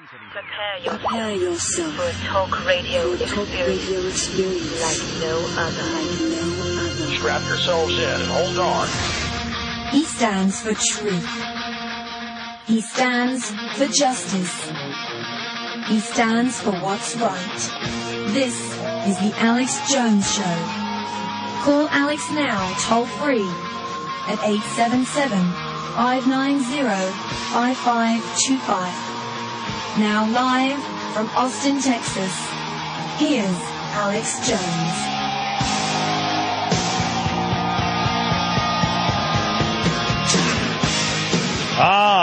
Prepare yourself for a talk radio experience like no other. Strap yourselves in and hold on. He stands for truth. He stands for justice. He stands for what's right. This is the Alex Jones Show. Call Alex now, toll free, at 877-590-5525. Now live from Austin, Texas, here's Alex Jones.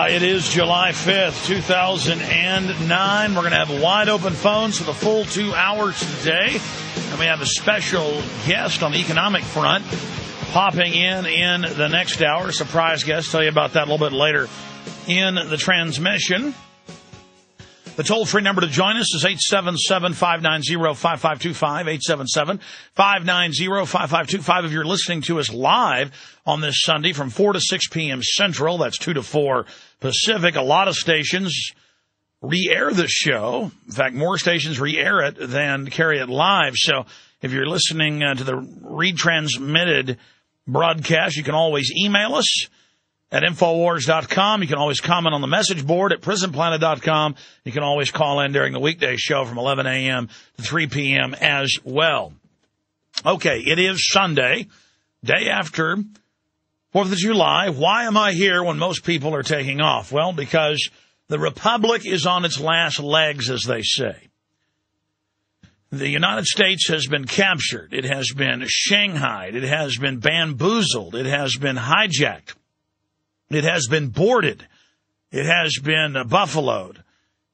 It is July 5th, 2009. We're going to have wide open phones for the full 2 hours today. And we have a special guest on the economic front popping in the next hour. Surprise guest. Tell you about that a little bit later in the transmission. The toll-free number to join us is 877-590-5525, 877-590-5525. If you're listening to us live on this Sunday from 4 to 6 p.m. Central, that's 2 to 4 Pacific, a lot of stations re-air this show. In fact, more stations re-air it than carry it live. So if you're listening to the retransmitted broadcast, you can always email us at Infowars.com. You can always comment on the message board at PrisonPlanet.com. You can always call in during the weekday show from 11 a.m. to 3 p.m. as well. Okay, it is Sunday, day after 4th of July. Why am I here when most people are taking off? Well, because the Republic is on its last legs, as they say. The United States has been captured. It has been shanghaied. It has been bamboozled. It has been hijacked. It has been boarded. It has been buffaloed.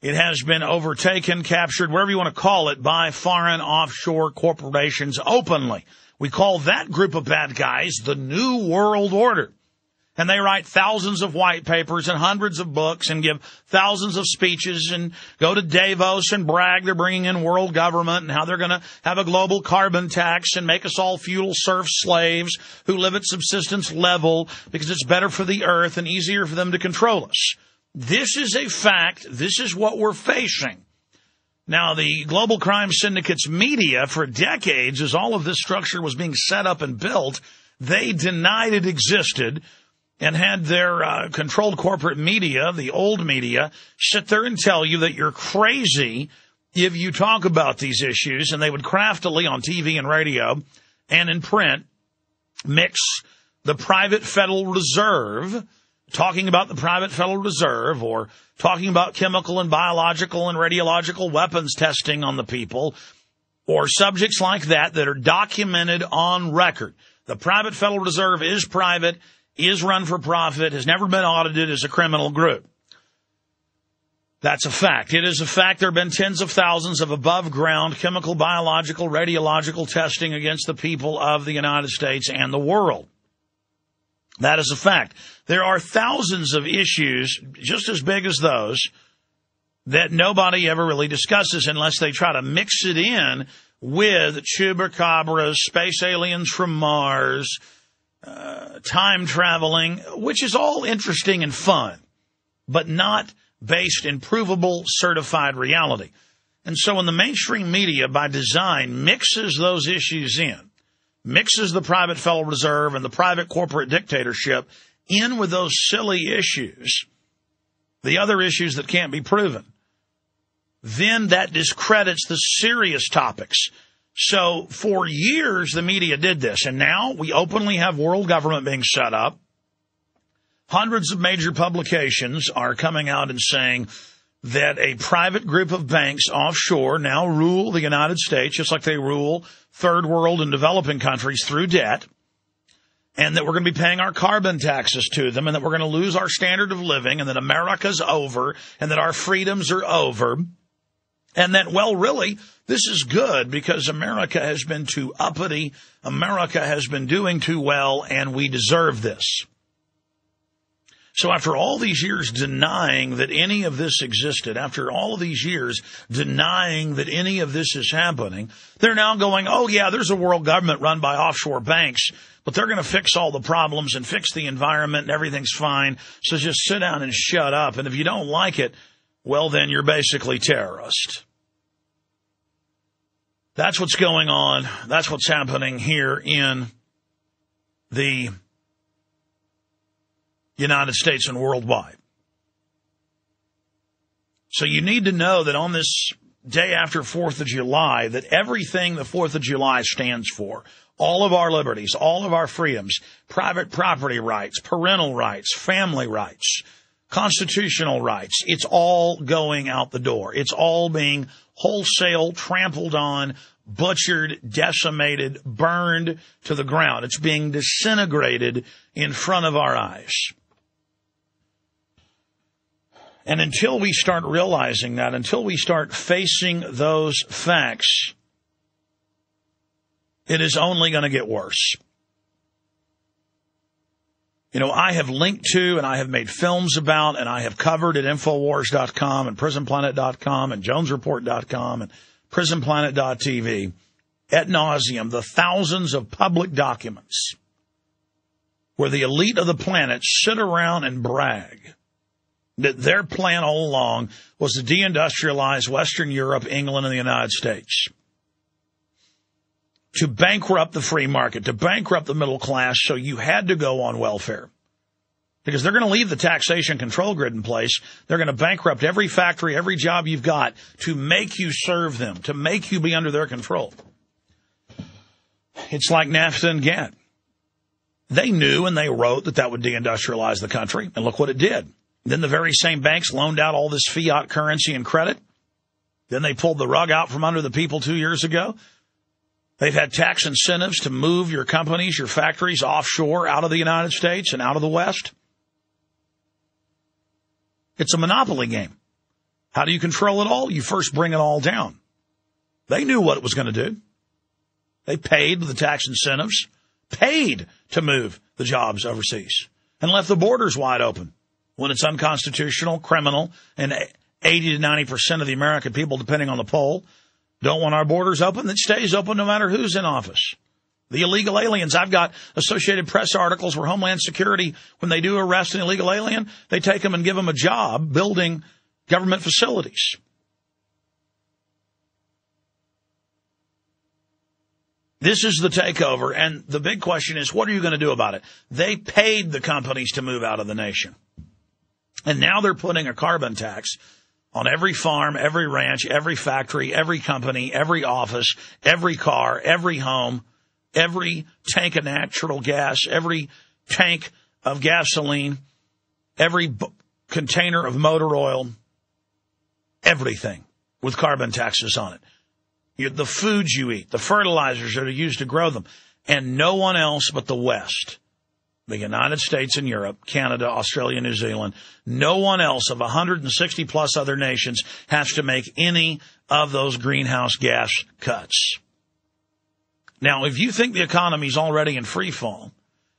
It has been overtaken, captured, whatever you want to call it, by foreign offshore corporations openly. We call that group of bad guys the New World Order. And they write thousands of white papers and hundreds of books and give thousands of speeches and go to Davos and brag they're bringing in world government and how they're going to have a global carbon tax and make us all feudal serf slaves who live at subsistence level because it's better for the earth and easier for them to control us. This is a fact. This is what we're facing. Now, the global crime syndicates media for decades, as all of this structure was being set up and built, they denied it existed and had their controlled corporate media, the old media, sit there and tell you that you're crazy if you talk about these issues. And they would craftily on TV and radio and in print mix the private Federal Reserve, talking about the private Federal Reserve, or talking about chemical and biological and radiological weapons testing on the people, or subjects like that that are documented on record. The private Federal Reserve is private, is run for profit, has never been audited as a criminal group. That's a fact. It is a fact. There have been tens of thousands of above-ground chemical, biological, radiological testing against the people of the United States and the world. That is a fact. There are thousands of issues just as big as those that nobody ever really discusses unless they try to mix it in with chupacabras, space aliens from Mars, time traveling, which is all interesting and fun, but not based in provable, certified reality. And so when the mainstream media, by design, mixes those issues in, mixes the private Federal Reserve and the private corporate dictatorship in with those silly issues, the other issues that can't be proven, then that discredits the serious topics. So for years, the media did this, and now we openly have world government being set up. Hundreds of major publications are coming out and saying that a private group of banks offshore now rule the United States, just like they rule third world and developing countries through debt, and that we're going to be paying our carbon taxes to them, and that we're going to lose our standard of living, and that America's over, and that our freedoms are over. And that, well, really, this is good because America has been too uppity, America has been doing too well, and we deserve this. So after all these years denying that any of this existed, after all of these years denying that any of this is happening, they're now going, oh, yeah, there's a world government run by offshore banks, but they're going to fix all the problems and fix the environment and everything's fine, so just sit down and shut up. And if you don't like it, well, then you're basically terrorist. That's what's going on. That's what's happening here in the United States and worldwide. So you need to know that on this day after 4th of July, that everything the 4th of July stands for, all of our liberties, all of our freedoms, private property rights, parental rights, family rights, constitutional rights, it's all going out the door. It's all being wholesale trampled on, butchered, decimated, burned to the ground. It's being disintegrated in front of our eyes. And until we start realizing that, until we start facing those facts, it is only going to get worse. You know, I have linked to and I have made films about and I have covered at Infowars.com and PrisonPlanet.com and JonesReport.com and PrisonPlanet.tv ad nauseum the thousands of public documents where the elite of the planet sit around and brag that their plan all along was to deindustrialize Western Europe, England, and the United States, to bankrupt the free market, to bankrupt the middle class, so you had to go on welfare. Because they're going to leave the taxation control grid in place. They're going to bankrupt every factory, every job you've got to make you serve them, to make you be under their control. It's like NAFTA and GATT. They knew and they wrote that that would deindustrialize the country, and look what it did. Then the very same banks loaned out all this fiat currency and credit. Then they pulled the rug out from under the people 2 years ago. They've had tax incentives to move your companies, your factories offshore out of the United States and out of the West. It's a monopoly game. How do you control it all? You first bring it all down. They knew what it was going to do. They paid with the tax incentives, paid to move the jobs overseas, and left the borders wide open when it's unconstitutional, criminal, and 80 to 90% of the American people, depending on the poll, don't want our borders open. It stays open no matter who's in office. The illegal aliens. I've got Associated Press articles where Homeland Security, when they do arrest an illegal alien, they take them and give them a job building government facilities. This is the takeover, and the big question is, what are you going to do about it? They paid the companies to move out of the nation. And now they're putting a carbon tax on every farm, every ranch, every factory, every company, every office, every car, every home, every tank of natural gas, every tank of gasoline, every container of motor oil, everything with carbon taxes on it. The foods you eat, the fertilizers that are used to grow them, and no one else but the West, the United States and Europe, Canada, Australia, New Zealand, no one else of 160 plus other nations has to make any of those greenhouse gas cuts. Now, if you think the economy's already in free fall,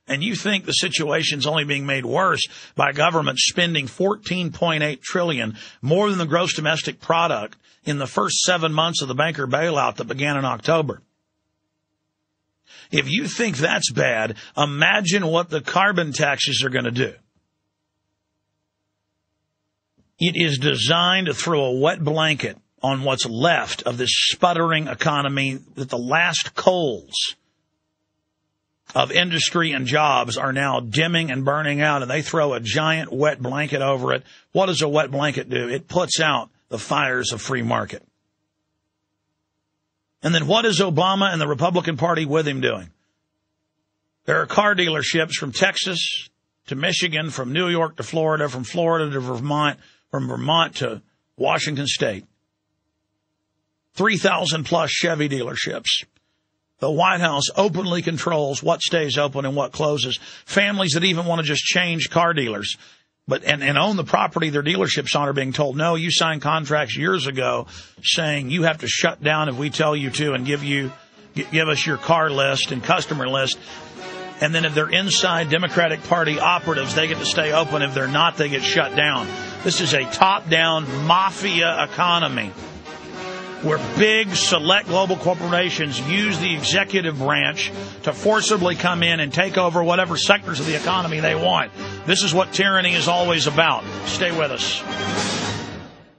and you think the situation's only being made worse by government spending $14.8 trillion, more than the gross domestic product in the first 7 months of the banker bailout that began in October, if you think that's bad, imagine what the carbon taxes are going to do. It is designed to throw a wet blanket on what's left of this sputtering economy, that the last coals of industry and jobs are now dimming and burning out, and they throw a giant wet blanket over it. What does a wet blanket do? It puts out the fires of free market. And then what is Obama and the Republican Party with him doing? There are car dealerships from Texas to Michigan, from New York to Florida to Vermont, from Vermont to Washington State. 3,000 plus Chevy dealerships. The White House openly controls what stays open and what closes. Families that even want to just change car dealers and own the property their dealerships on are being told, no, you signed contracts years ago saying you have to shut down if we tell you to, and give us your car list and customer list. And then if they're inside Democratic Party operatives, they get to stay open. If they're not, they get shut down. This is a top-down mafia economy where big, select global corporations use the executive branch to forcibly come in and take over whatever sectors of the economy they want. This is what tyranny is always about. Stay with us.